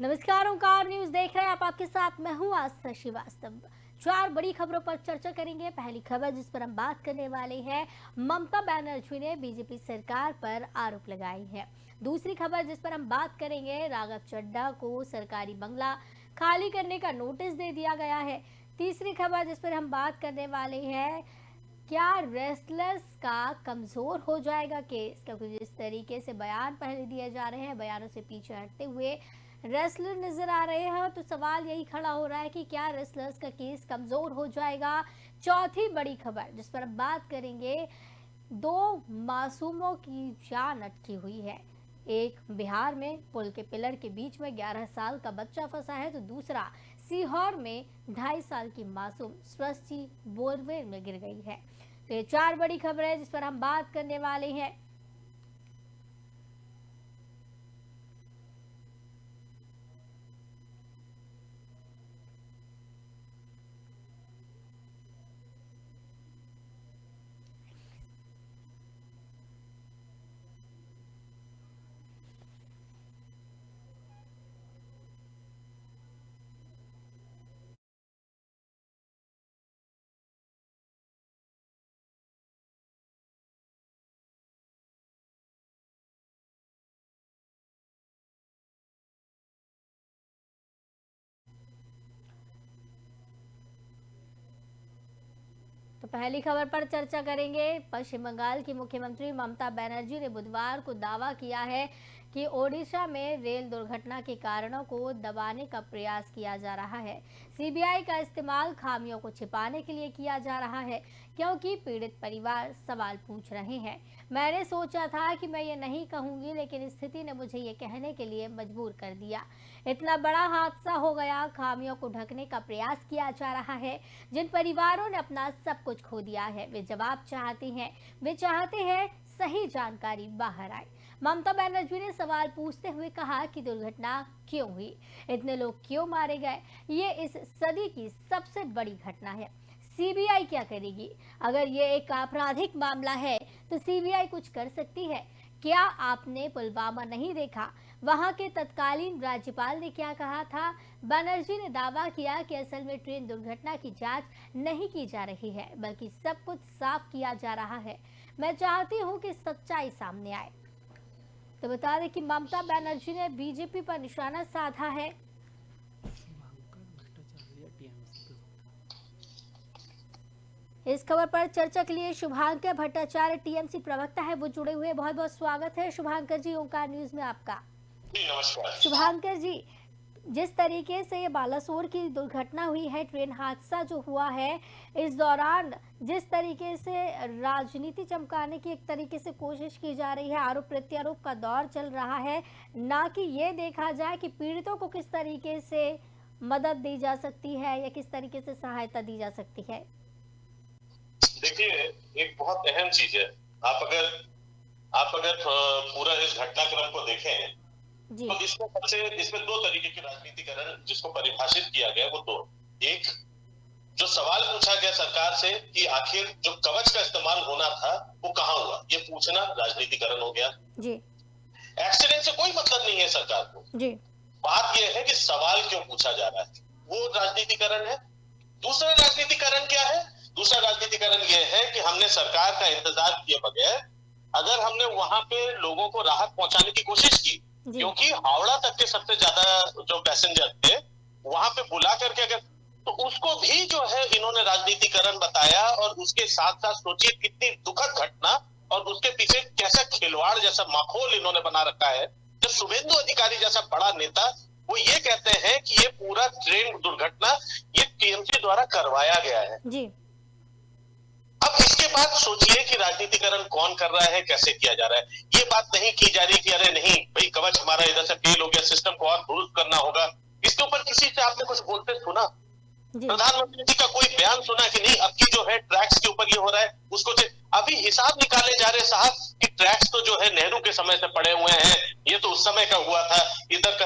नमस्कार, ओंकार न्यूज देख रहे हैं आप। आपके साथ मैं हूं आस्था श्रीवास्तव। चार बड़ी खबरों पर चर्चा करेंगे। पहली खबर जिस पर हम बात करने वाले हैं, ममता बनर्जी ने बीजेपी सरकार पर आरोप लगाए हैं। दूसरी खबर जिस पर हम बात करेंगे, राघव चड्ढा को सरकारी बंगला खाली करने का नोटिस दे दिया गया है। तीसरी खबर जिस पर हम बात करने वाले हैं, क्या रेसलर्स का कमजोर हो जाएगा केस, क्योंकि जिस तरीके से बयान पहले दिए जा रहे हैं, बयानों से पीछे हटते हुए रेसलर नजर आ रहे हैं, तो सवाल यही खड़ा हो रहा है कि क्या रेसलर्स का केस कमजोर हो जाएगा। चौथी बड़ी खबर जिस पर अब बात करेंगे, दो मासूमों की जान अटकी हुई है। एक बिहार में पुल के पिलर के बीच में 11 साल का बच्चा फंसा है, तो दूसरा सीहोर में 2.5 साल की मासूम सृष्टि बोरवेल में गिर गई है। तो ये चार बड़ी खबर है जिस पर हम बात करने वाले हैं। तो पहली खबर पर चर्चा करेंगे। पश्चिम बंगाल की मुख्यमंत्री ममता बनर्जी ने बुधवार को दावा किया है कि ओडिशा में रेल दुर्घटना के कारणों को दबाने का प्रयास किया जा रहा है। सीबीआई का इस्तेमाल खामियों को छिपाने के लिए किया जा रहा है, क्योंकि पीड़ित परिवार सवाल पूछ रहे हैं। मैंने सोचा था कि मैं ये नहीं कहूंगी, लेकिन स्थिति ने मुझे ये कहने के लिए मजबूर कर दिया। इतना बड़ा हादसा हो गया, खामियों को ढकने का प्रयास किया जा रहा है। जिन परिवारों ने अपना सब कुछ खो दिया है, वे जवाब चाहते हैं। वे चाहते हैं सही जानकारी बाहर आए। ममता बनर्जी ने सवाल पूछते हुए कहा कि दुर्घटना क्यों हुई, इतने लोग क्यों मारे गए, ये इस सदी की सबसे बड़ी घटना है। सीबीआई क्या करेगी? अगर ये एक आपराधिक मामला है तो सीबीआई कुछ कर सकती है। क्या आपने पुलवामा नहीं देखा? वहां के तत्कालीन राज्यपाल ने क्या कहा था? बनर्जी ने दावा किया कि असल में ट्रेन दुर्घटना की जांच नहीं की जा रही है, बल्कि सब कुछ साफ किया जा रहा है। मैं चाहती हूं कि सच्चाई सामने आए। तो बता दें कि ममता बनर्जी ने बीजेपी पर निशाना साधा है। इस खबर पर चर्चा के लिए शुभांकर भट्टाचार्य टीएमसी प्रवक्ता है, वो जुड़े हुए। बहुत बहुत स्वागत है शुभांकर जी, ओंकार न्यूज में आपका। नमस्कार शुभांकर जी, जिस तरीके से ये बालासोर की दुर्घटना हुई है, ट्रेन हादसा जो हुआ है, इस दौरान जिस तरीके से राजनीति चमकाने की एक तरीके से कोशिश की जा रही है, आरोप प्रत्यारोप का दौर चल रहा है, ना कि ये देखा जाए कि पीड़ितों को किस तरीके से मदद दी जा सकती है या किस तरीके से सहायता दी जा सकती है। देखिए, एक बहुत अहम चीज है। आप अगर पूरा इस घटनाक्रम को देखें तो इसमें दो तरीके के राजनीतिकरण जिसको परिभाषित किया गया वो दो। एक, जो सवाल पूछा गया सरकार से कि आखिर जो कवच का इस्तेमाल होना था वो कहाँ हुआ, ये पूछना राजनीतिकरण हो गया जी। एक्सीडेंट से कोई मतलब नहीं है सरकार को जी। बात यह है कि सवाल क्यों पूछा जा रहा है, वो राजनीतिकरण है। दूसरा राजनीतिकरण क्या है? दूसरा राजनीतिकरण यह है कि हमने सरकार का इंतजार किए बगैर अगर हमने वहां पे लोगों को राहत पहुंचाने की कोशिश की, क्योंकि हावड़ा तक के सबसे ज्यादा जो पैसेंजर थे वहां पे बुला करके अगर, तो उसको भी जो है इन्होंने राजनीतिकरण बताया। और उसके साथ साथ सोचिए कितनी दुखद घटना और उसके पीछे कैसा खिलवाड़ जैसा माहौल इन्होंने बना रखा है। जब शुभेंदु अधिकारी जैसा बड़ा नेता वो ये कहते हैं कि ये पूरा ट्रेन दुर्घटना ये टीएमसी द्वारा करवाया गया है जी। अब इसके बाद सोचिए कि राजनीतिकरण कौन कर रहा है, कैसे किया जा रहा है। ये बात नहीं की जा रही कि अरे नहीं भाई कवच हमारा इधर से फेल हो गया, सिस्टम को और दुरुस्त करना होगा। इसके ऊपर किसी से आपने कुछ बोलते सुना? प्रधानमंत्री जी का कोई बयान सुना कि नहीं अब की जो है ट्रैक्स के ऊपर ये हो रहा है उसको अभी हिसाब निकाले जा रहे साहब कि ट्रैक्स तो जो है नेहरू के समय से पड़े हुए हैं, ये तो उस समय का हुआ था इधर का।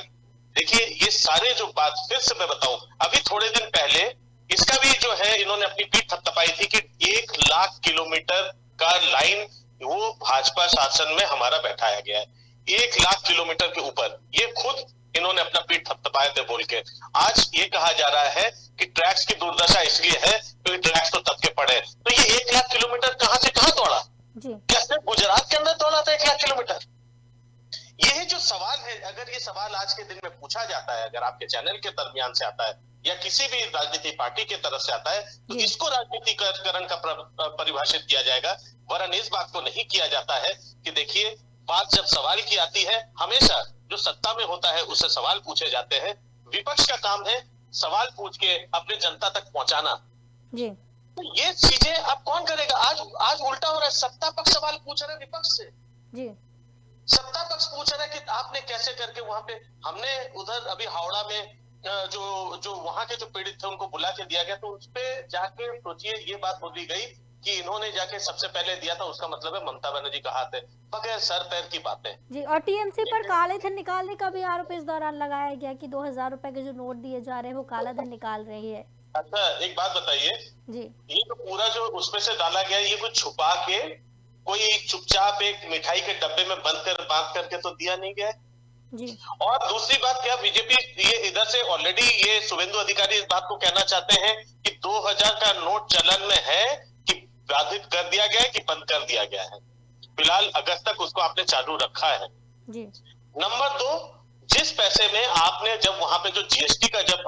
देखिए ये सारे जो बात फिर से मैं बताऊं, अभी थोड़े दिन पहले इसका भी जो है इन्होंने अपनी पीठ थपथपाई थी कि 1 लाख किलोमीटर का लाइन वो भाजपा शासन में हमारा बैठाया गया है। 1 लाख किलोमीटर के ऊपर ये खुद इन्होंने अपना पीठ थपथपाए थे बोल के। आज ये कहा जा रहा है कि ट्रैक्स की दुर्दशा इसलिए है क्योंकि ट्रैक्स तो तब के पड़े। तो ये 1 लाख किलोमीटर कहां से कहां दौड़ा जी? क्या सिर्फ गुजरात के अंदर दौड़ा था 1 लाख किलोमीटर? यही जो सवाल है, अगर ये सवाल आज के दिन में पूछा जाता है, अगर आपके चैनल के दरमियान से आता है या किसी भी राजनीतिक पार्टी की तरफ से आता है, तो इसको राजनीतिकरण का परिभाषित किया जाएगा। वरन इस बात को नहीं किया जाता है कि देखिए, बात जब सवाल की आती है, हमेशा जो सत्ता में होता है उससे सवाल पूछे जाते हैं। विपक्ष का काम है सवाल पूछ के अपने जनता तक पहुंचाना जी। तो ये चीजें अब कौन करेगा? आज उल्टा हो रहा है, सत्ता पक्ष सवाल पूछ रहा है विपक्ष से जी। सत्ता पक्ष पूछ रहा है कि आपने कैसे करके वहां पे, हमने उधर अभी हावड़ा में जो वहां के जो पीड़ित थे उनको बुला के दिया गया, तो उस पे जाके सोचिए ये बात बोली गई कि इन्होंने जाके सबसे पहले दिया था, उसका मतलब है ममता बनर्जी का हाथ है। बगैर सर पैर की बातें जी। और टीएमसी पर काले धन निकालने का भी आरोप इस दौरान लगाया गया कि 2000 रुपए के जो नोट दिए जा रहे हैं वो काला धन निकाल रही है। अच्छा, एक बात बताइए जी, ये तो पूरा जो उसमें से डाला गया, ये कुछ छुपा के कोई चुपचाप एक मिठाई के डब्बे में बांध करके तो दिया नहीं गया जी। और दूसरी बात क्या, बीजेपी ये इधर से ऑलरेडी ये शुभेंदु अधिकारी इस बात को कहना चाहते हैं कि 2000 का नोट चलन में है कि बाधित कर दिया गया है कि बंद कर दिया गया है। फिलहाल अगस्त तक उसको आपने चालू रखा है जी। नंबर 2, जिस पैसे में आपने जब वहां पे जो जीएसटी का जब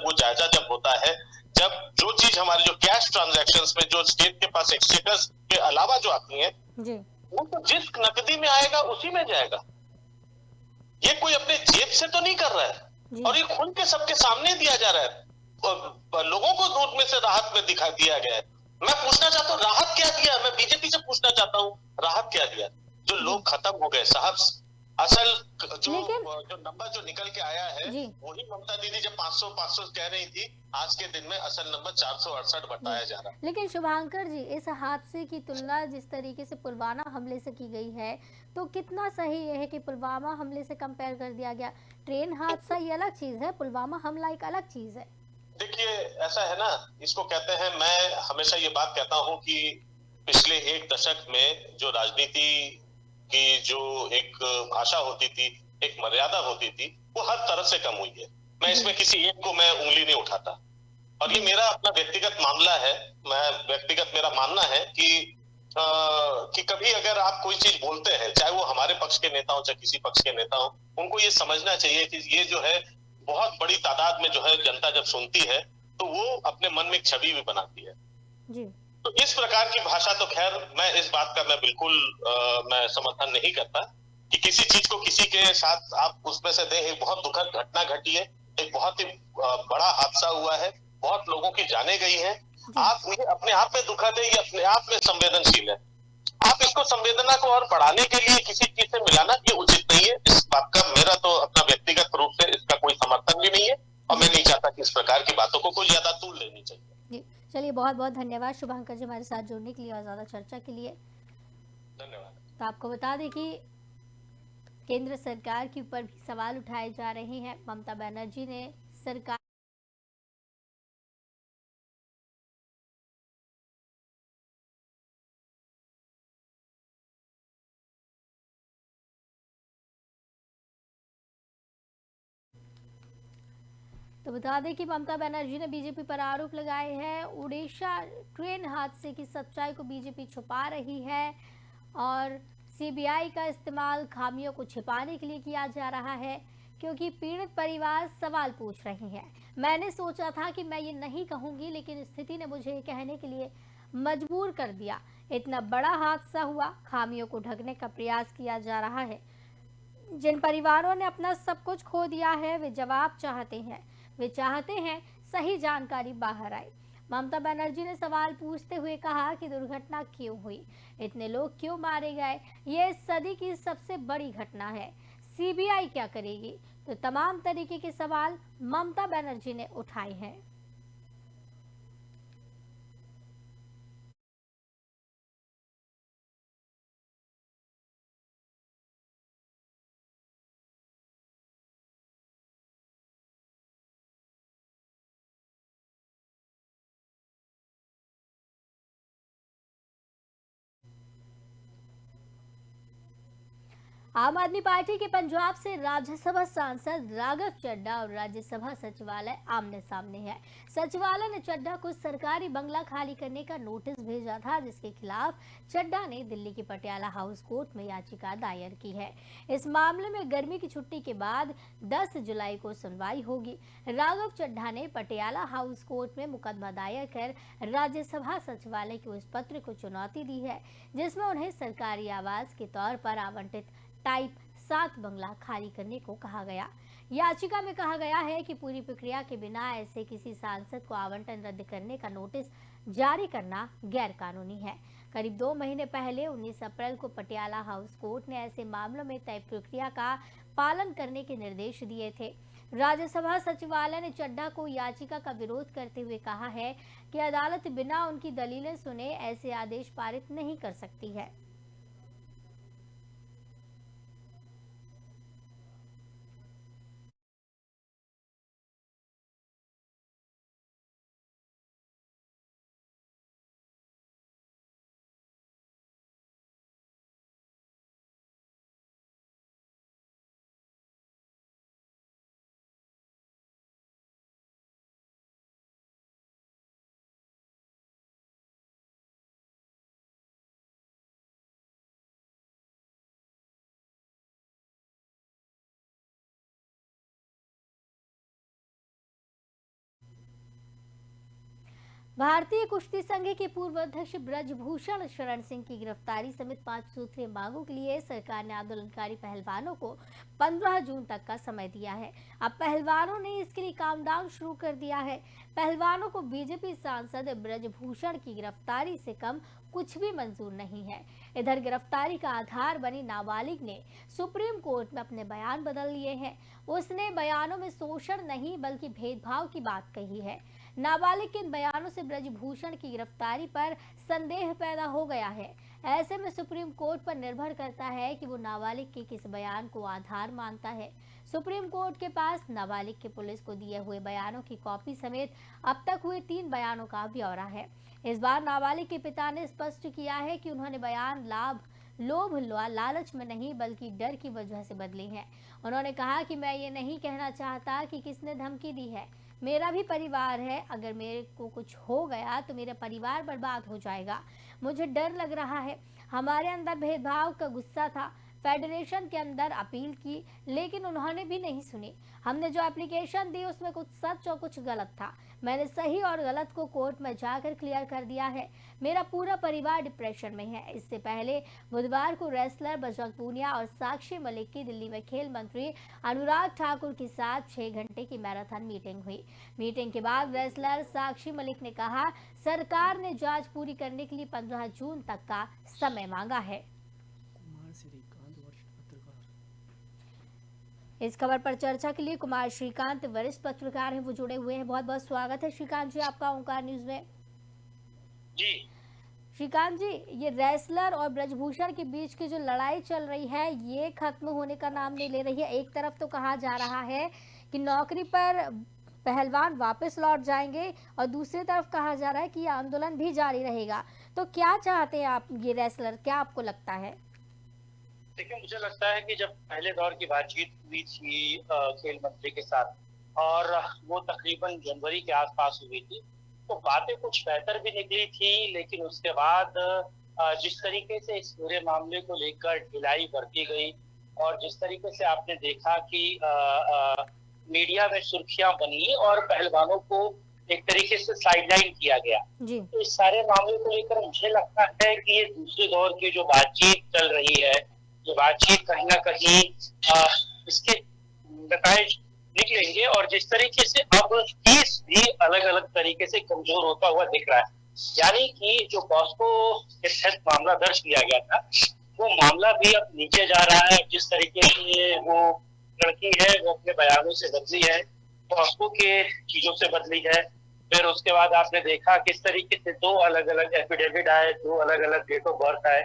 वो जायजा जब होता है, जब जो चीज हमारे जो कैश ट्रांजैक्शंस में जो स्टेट के पास एक्सचेकर्स के अलावा जो आती है जी, वो तो जिस नकदी में आएगा उसी में जाएगा। ये कोई अपने जेब से तो नहीं कर रहा है और ये खुल के सबके सामने दिया जा रहा है। लोगों को दूध में से राहत में दिखा दिया गया है। मैं पूछना चाहता हूँ राहत क्या दिया? मैं बीजेपी से पूछना चाहता हूँ राहत क्या दिया? जो लोग खत्म हो गए साहब, असल जो नंबर जो निकल के आया है वही ममता दीदी जब 500 कह रही थी, आज के दिन में असल नंबर 468 बताया जा रहा है। लेकिन शुभांकर जी, इस हादसे की तुलना जिस तरीके से पुलवामा हमले से की गई है, तो कितना सही ये है कि पुलवामा हमले से कंपेयर कर दिया गया? ट्रेन हादसा ये अलग चीज है, पुलवामा हमला एक अलग चीज है। देखिए ऐसा है ना, इसको कहते हैं, मैं हमेशा ये बात कहता हूँ कि पिछले 1 दशक में जो राजनीति की जो एक भाषा होती थी, एक मर्यादा होती थी, वो हर तरफ से कम हुई है। मैं इसमें किसी एक को मैं उंगली नहीं उठाता और ये मेरा अपना व्यक्तिगत मामला है। मेरा मानना है कि कभी अगर आप कोई चीज बोलते हैं, चाहे वो हमारे पक्ष के नेता हो चाहे किसी पक्ष के नेता हो, उनको ये समझना चाहिए कि ये जो है बहुत बड़ी तादाद में जो है जनता जब सुनती है तो वो अपने मन में एक छवि भी बनाती है जी। तो इस प्रकार की भाषा तो खैर मैं इस बात का मैं बिल्कुल मैं समर्थन नहीं करता कि किसी चीज को किसी के साथ आप उसमें से दें। एक बहुत दुखद घटना घटी है, एक बहुत ही बड़ा हादसा हुआ है, बहुत लोगों की जाने गई है। आप ये अपने आप में दुखद है, ये अपने आप में संवेदनशील है। आप इसको संवेदना को और बढ़ाने के लिए किसी चीज से मिलाना ये उचित नहीं है। इस बात का मेरा तो अपना व्यक्तिगत रूप से इसका कोई समर्थन भी नहीं है और मैं नहीं चाहता कि इस प्रकार की बातों को कोई ज्यादा तूल लेनी चाहिए। चलिए, बहुत बहुत धन्यवाद शुभांकर जी हमारे साथ जुड़ने के लिए और ज़्यादा चर्चा के लिए धन्यवाद। तो आपको बता दें कि केंद्र सरकार के ऊपर भी सवाल उठाए जा रहे हैं। ममता बनर्जी ने सरकार तो बता दें कि ममता बनर्जी ने बीजेपी पर आरोप लगाए हैं। उड़ीसा ट्रेन हादसे की सच्चाई को बीजेपी छुपा रही है और सीबीआई का इस्तेमाल खामियों को छिपाने के लिए किया जा रहा है, क्योंकि पीड़ित परिवार सवाल पूछ रहे हैं। मैंने सोचा था कि मैं ये नहीं कहूंगी, लेकिन स्थिति ने मुझे कहने के लिए मजबूर कर दिया। इतना बड़ा हादसा हुआ, खामियों को ढकने का प्रयास किया जा रहा है। जिन परिवारों ने अपना सब कुछ खो दिया है, वे जवाब चाहते हैं। वे चाहते हैं सही जानकारी बाहर आए। ममता बनर्जी ने सवाल पूछते हुए कहा कि दुर्घटना क्यों हुई, इतने लोग क्यों मारे गए, ये इस सदी की सबसे बड़ी घटना है, सीबीआई क्या करेगी? तो तमाम तरीके के सवाल ममता बनर्जी ने उठाए हैं। आम आदमी पार्टी के पंजाब से राज्यसभा सांसद राघव चड्ढा और राज्यसभा सचिवालय आमने सामने है। सचिवालय ने चड्ढा को सरकारी बंगला खाली करने का नोटिस भेजा था, जिसके खिलाफ चड्ढा ने दिल्ली के पटियाला हाउस कोर्ट में याचिका दायर की है। इस मामले में गर्मी की छुट्टी के बाद 10 जुलाई को सुनवाई होगी। राघव चड्ढा ने पटियाला हाउस कोर्ट में मुकदमा दायर कर राज्यसभा सचिवालय के उस पत्र को चुनौती दी है, जिसमें उन्हें सरकारी आवास के तौर पर आवंटित टाइप 7 बंगला खाली करने को कहा गया। याचिका में कहा गया है कि पूरी प्रक्रिया के बिना ऐसे किसी सांसद को आवंटन रद्द करने का नोटिस जारी करना गैर कानूनी है। करीब 2 महीने पहले 19 अप्रैल को पटियाला हाउस कोर्ट ने ऐसे मामलों में तय प्रक्रिया का पालन करने के निर्देश दिए थे। राज्यसभा सचिवालय ने चड्ढा को याचिका का विरोध करते हुए कहा है कि अदालत बिना उनकी दलीलें सुने ऐसे आदेश पारित नहीं कर सकती है। भारतीय कुश्ती संघ के पूर्व अध्यक्ष ब्रजभूषण शरण सिंह की गिरफ्तारी समेत 5 सूत्रीय मांगों के लिए सरकार ने आंदोलनकारी पहलवानों को 15 जून तक का समय दिया है। अब पहलवानों ने इसके लिए काउंटडाउन शुरू कर दिया है। पहलवानों को बीजेपी सांसद ब्रजभूषण की गिरफ्तारी से कम कुछ भी मंजूर नहीं है। इधर गिरफ्तारी का आधार बनी नाबालिग ने सुप्रीम कोर्ट में अपने बयान बदल लिए हैं। उसने बयानों में शोषण नहीं बल्कि भेदभाव की बात कही है। नाबालिग के इन बयानों से ब्रजभूषण की गिरफ्तारी पर संदेह पैदा हो गया है। ऐसे में सुप्रीम कोर्ट पर निर्भर करता है कि वो नाबालिग के किस बयान को आधार मानता है। सुप्रीम कोर्ट के पास नाबालिग के पुलिस को दिए हुए बयानों की कॉपी समेत अब तक हुए 3 बयानों का ब्यौरा है। इस बार नाबालिग के पिता ने स्पष्ट किया है कि उन्होंने बयान लोभ लालच में नहीं बल्कि डर की वजह से बदले हैं। उन्होंने कहा कि मैं ये नहीं कहना चाहता कि किसने धमकी दी है। मेरा भी परिवार है, अगर मेरे को कुछ हो गया तो मेरा परिवार बर्बाद हो जाएगा। मुझे डर लग रहा है। हमारे अंदर भेदभाव का गुस्सा था। फेडरेशन के अंदर अपील की, लेकिन उन्होंने भी नहीं सुनी। हमने जो एप्लीकेशन दी उसमें कुछ सच और कुछ गलत था। मैंने सही और गलत को कोर्ट में जाकर क्लियर कर दिया है। मेरा पूरा परिवार डिप्रेशन में है। इससे पहले बुधवार को रेसलर बजरंग पूनिया और साक्षी मलिक की दिल्ली में खेल मंत्री अनुराग ठाकुर के साथ 6 घंटे की मैराथन मीटिंग हुई। मीटिंग के बाद रेसलर साक्षी मलिक ने कहा, सरकार ने जांच पूरी करने के लिए 15 जून तक का समय मांगा है। इस खबर पर चर्चा के लिए कुमार श्रीकांत वरिष्ठ पत्रकार हैं, वो जुड़े हुए हैं। बहुत बहुत स्वागत है श्रीकांत जी आपका ओंकार न्यूज में। जी श्रीकांत जी, ये रेसलर और ब्रजभूषण के बीच की जो लड़ाई चल रही है ये खत्म होने का नाम नहीं ले रही है। एक तरफ तो कहा जा रहा है कि नौकरी पर पहलवान वापस लौट जाएंगे और दूसरी तरफ कहा जा रहा है कि ये आंदोलन भी जारी रहेगा। तो क्या चाहते हैं आप ये रेसलर, क्या आपको लगता है? देखिए, मुझे लगता है कि जब पहले दौर की बातचीत हुई थी खेल मंत्री के साथ और वो तकरीबन जनवरी के आसपास हुई थी, तो बातें कुछ बेहतर भी निकली थी, लेकिन उसके बाद जिस तरीके से इस पूरे मामले को लेकर ढिलाई बरती गई और जिस तरीके से आपने देखा कि मीडिया में सुर्खियां बनी और पहलवानों को एक तरीके से साइडलाइन किया गया, तो इस सारे मामले को लेकर मुझे लगता है कि ये दूसरे दौर की जो बातचीत चल रही है, ये बातचीत कहीं ना कहीं इसके नतीजे निकलेंगे और जिस तरीके से अब केस भी अलग अलग तरीके से कमजोर होता हुआ दिख रहा है, यानी कि जो पॉस्को के तहत मामला दर्ज किया गया था वो मामला भी अब नीचे जा रहा है। जिस तरीके से वो लड़की है वो अपने बयानों से बदली है, पॉस्को के चीजों से बदली है। फिर उसके बाद आपने देखा किस तरीके से 2 अलग अलग एफिडेविट आए, 2 अलग अलग डेट ऑफ बर्थ आए,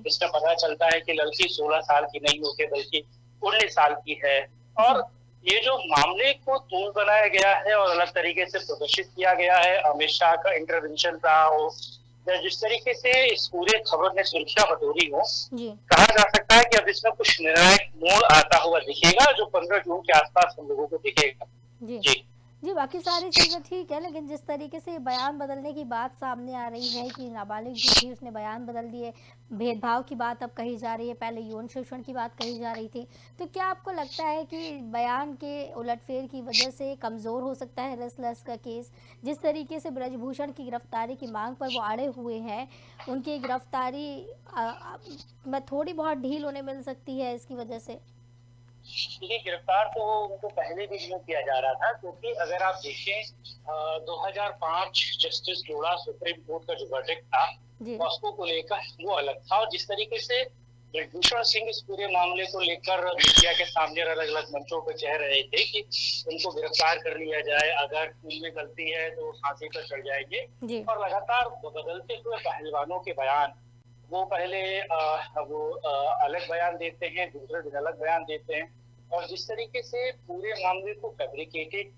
इसका पता चलता है कि लड़की 16 साल की नहीं होकर बल्कि 19 साल की है। और ये जो मामले को तूल बनाया गया है और अलग तरीके से प्रदर्शित किया गया है, अमित शाह का इंटरवेंशन रहा हो जिस तरीके से इस पूरे खबर ने सुर्खियां बटोरी हो, जी कहा जा सकता है कि अब इसमें कुछ निर्णायक मोड़ आता हुआ दिखेगा, जो 15 जून के आसपास हम लोगों को दिखेगा। जी जी। जी, बाकी सारी चीज़ें ठीक है, लेकिन जिस तरीके से ये बयान बदलने की बात सामने आ रही है कि नाबालिग जो थी उसने बयान बदल दिए, भेदभाव की बात अब कही जा रही है, पहले यौन शोषण की बात कही जा रही थी। तो क्या आपको लगता है कि बयान के उलटफेर की वजह से कमज़ोर हो सकता है रेसलर्स का केस? जिस तरीके से ब्रजभूषण की गिरफ्तारी की मांग पर वो अड़े हुए हैं, उनकी गिरफ्तारी में थोड़ी बहुत ढील उन्हें मिल सकती है इसकी वजह से? देखिए, गिरफ्तार तो उनको पहले भी नहीं किया जा रहा था, क्योंकि अगर आप देखें 2005 जस्टिस लोढ़ा सुप्रीम कोर्ट का जो वर्डिक्ट था, जी पॉस्को को लेकर वो अलग था। और जिस तरीके से ब्रजभूषण सिंह इस पूरे मामले को लेकर मीडिया के सामने अलग अलग मंचों पर कह रहे थे कि उनको गिरफ्तार कर लिया जाए, अगर उनमें गलती है तो फांसी पर चढ़ जाएंगे। जी और लगातार बदलते हुए पहलवानों के बयान, वो पहले अलग बयान देते हैं, दूसरे दिन अलग बयान देते हैं। और जिस तरीके से पूरे मामले को फैब्रिकेटेड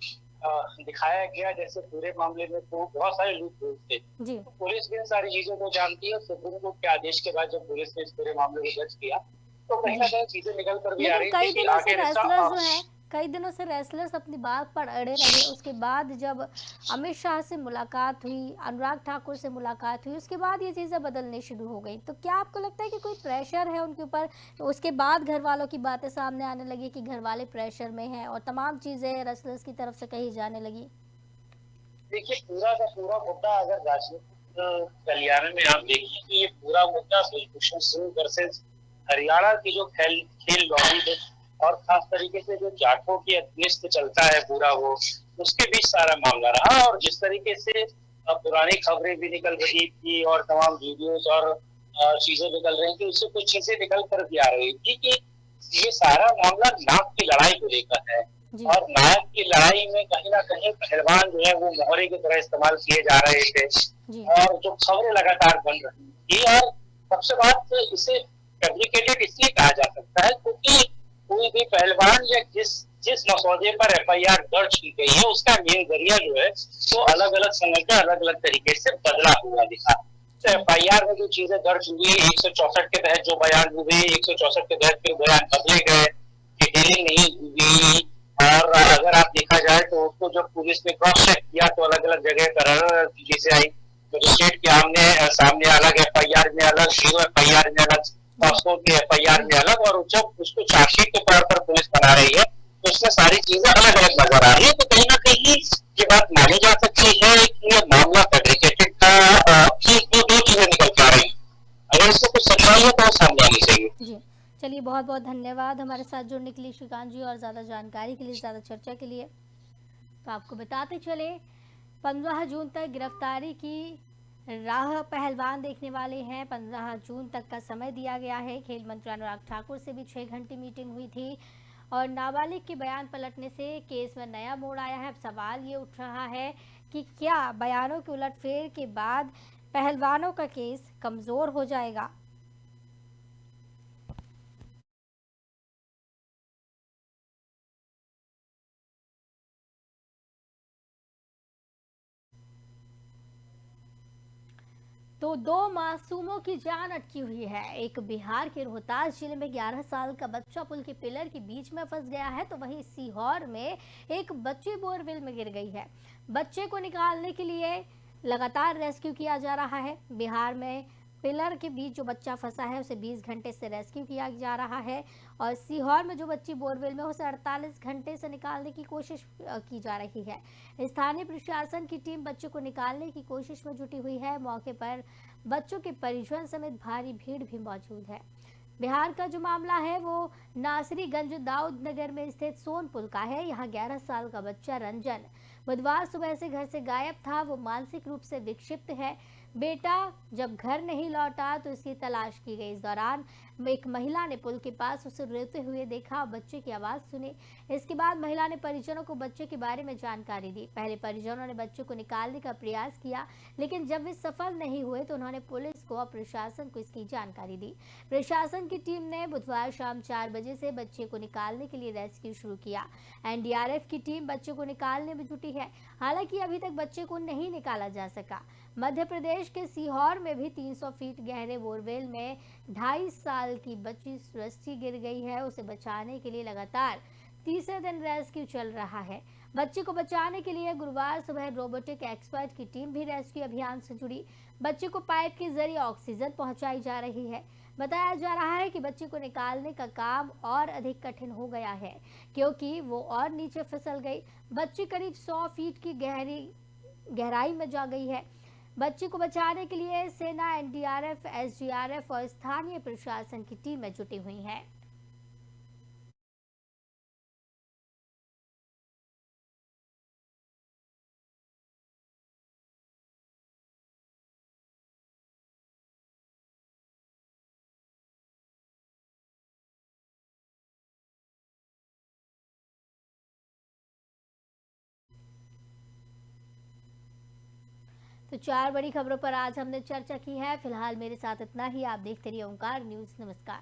दिखाया गया, जैसे पूरे मामले में तो बहुत सारे लूप होल थे। जी तो पुलिस भी इन सारी चीजों को जानती है। सुप्रीम कोर्ट के आदेश के बाद जब पुलिस ने इस पूरे मामले को दर्ज किया, तो कहीं ना जी कहीं चीजें निकल कर भी आ लेकिन रही कई थी कि दिनों से आगे रेसलर्स जो हैं, कई दिनों से रेसलर्स अपनी बात पर अड़े रहे। उसके बाद जब अमित शाह से मुलाकात हुई, अनुराग ठाकुर से मुलाकात हुई, उसके बाद ये चीज़ें बदलने शुरू हो गई। तो क्या आपको लगता है कि कोई प्रेशर है उनके ऊपर? तो उसके बाद घर वालों की बातें सामने आने लगी कि घर वाले प्रेशर में हैं और तमाम चीज़ें रेसलर्स की तरफ से कही जाने लगी। देखिए, पूरा का पूरा मुद्दा अगर राजनीतिक गलियारे में आप देखें तो ये पूरा मुद्दा ब्रजभूषण सिंह वर्सेस हरियाणा की जो खेल खेल लॉबी है, और खास तरीके से जो जाटों की अगेंस्ट चलता है पूरा वो, उसके बीच सारा मामला रहा। और जिस तरीके से पुरानी खबरें भी निकल रही थी और तमाम वीडियोस और चीजें निकल रही थी, उससे कुछ चीजें निकल कर भी आ रही थी कि ये सारा मामला नाक की लड़ाई को लेकर है। जी और नायक की लड़ाई में कहीं ना कहीं पहलवान जो है वो मोहरे की तरह इस्तेमाल किए जा रहे थे। जी और जो खबरें लगातार बन रही थी, और सबसे बात इसे फैब्रिकेटेड इसलिए कहा जा सकता है क्योंकि कोई भी पहलवान या जिस जिस मसौदे पर एफआईआर दर्ज की गई है, उसका मेन जरिया जो है वो अलग अलग समय पे अलग अलग तरीके से बदला हुआ दिखा। तो एफआईआर में जो चीजें दर्ज हुई, 164 के तहत जो बयान हुए, 164 के तहत जो बयान बदले गए, डिटेलिंग नहीं हुई। और अगर आप देखा जाए तो उसको जब पुलिस ने क्रॉस चेक किया तो अलग अलग जगह पर अलग अलग चीजें आई। मजिस्ट्रेट के सामने अलग, एफआईआर में अलग, जीरो एफआईआर में अलग, पॉस्को की एफआईआर में अलग। और जब उसको चार्जशीट के तौर पर पुलिस बना रही है तो उसमें सारी चीजें अलग अलग नजर आ रही है। तो कहीं ना कहीं ये बात मानी जा सकती है कि ये मामला फैब्रिकेटेड था। ये दो चीजें निकल के आ रही है, अगर इसको कुछ सच्चाई है तो सामने आनी चाहिए। जी चलिए, बहुत बहुत धन्यवाद हमारे साथ जुड़ने के लिए श्रीकांत जी, और ज़्यादा जानकारी के लिए, ज़्यादा चर्चा के लिए। तो आपको बताते चले, 15 जून तक गिरफ्तारी की राह पहलवान देखने वाले हैं। 15 जून तक का समय दिया गया है। खेल मंत्री अनुराग ठाकुर से भी 6 घंटे मीटिंग हुई थी, और नाबालिग के बयान पलटने से केस में नया मोड़ आया है। अब सवाल ये उठ रहा है कि क्या बयानों के उलटफेर के बाद पहलवानों का केस कमज़ोर हो जाएगा? तो 2 मासूमों की जान अटकी हुई है। एक बिहार के रोहतास जिले में 11 साल का बच्चा पुल के पिलर के बीच में फंस गया है, तो वहीं सीहोर में एक बच्ची बोरवेल में गिर गई है। बच्चे को निकालने के लिए लगातार रेस्क्यू किया जा रहा है। बिहार में पिलर के बीच जो बच्चा फंसा है उसे 20 घंटे से रेस्क्यू किया जा रहा है, और सीहोर में जो बच्ची बोरवेल में उसे 48 घंटे से निकालने की कोशिश की जा रही है। स्थानीय प्रशासन की टीम बच्चों को निकालने की कोशिश में जुटी हुई है। मौके पर बच्चों के परिजन समेत भारी भीड़ भी मौजूद है। बिहार का जो मामला है वो नासरीगंज दाऊद नगर में स्थित सोन पुल का है। यहाँ 11 साल का बच्चा रंजन बुधवार सुबह से घर से गायब था। वो मानसिक रूप से विक्षिप्त है। बेटा जब घर नहीं लौटा तो इसकी तलाश की गई। इस दौरान एक महिला ने पुल के पास उसे रोते हुए देखा और बच्चे की आवाज सुनी। इसके बाद महिला ने परिजनों को बच्चे के बारे में जानकारी दी। पहले परिजनों ने बच्चे को निकालने का प्रयास किया, लेकिन जब वे सफल नहीं हुए तो उन्होंने पुलिस को और प्रशासन को इसकी जानकारी दी। प्रशासन की टीम ने बुधवार शाम 4 बजे से बच्चे को निकालने के लिए रेस्क्यू शुरू किया। एनडीआरएफ की टीम बच्चे को निकालने में जुटी है। हालांकि अभी तक बच्चे को नहीं निकाला जा सका। मध्य प्रदेश के सीहोर में भी 300 फीट गहरे बोरवेल में 2.5 साल की बच्ची सृष्टि गिर गई है। उसे बचाने के लिए लगातार तीसरे दिन रेस्क्यू चल रहा है। बच्चे को बचाने के लिए गुरुवार सुबह रोबोटिक एक्सपर्ट की टीम भी रेस्क्यू अभियान से जुड़ी। बच्चे को पाइप के जरिए ऑक्सीजन पहुंचाई जा रही है। बताया जा रहा है कि बच्चे को निकालने का काम और अधिक कठिन हो गया है, क्योंकि वो और नीचे फिसल गई। बच्ची करीब 100 फीट की गहराई में जा गई है। बच्ची को बचाने के लिए सेना, एनडीआरएफ, एसडीआरएफ और स्थानीय प्रशासन की टीमें जुटी हुई हैं। तो 4 बड़ी खबरों पर आज हमने चर्चा की है। फिलहाल मेरे साथ इतना ही। आप देखते रहिए ओंकार न्यूज़। नमस्कार।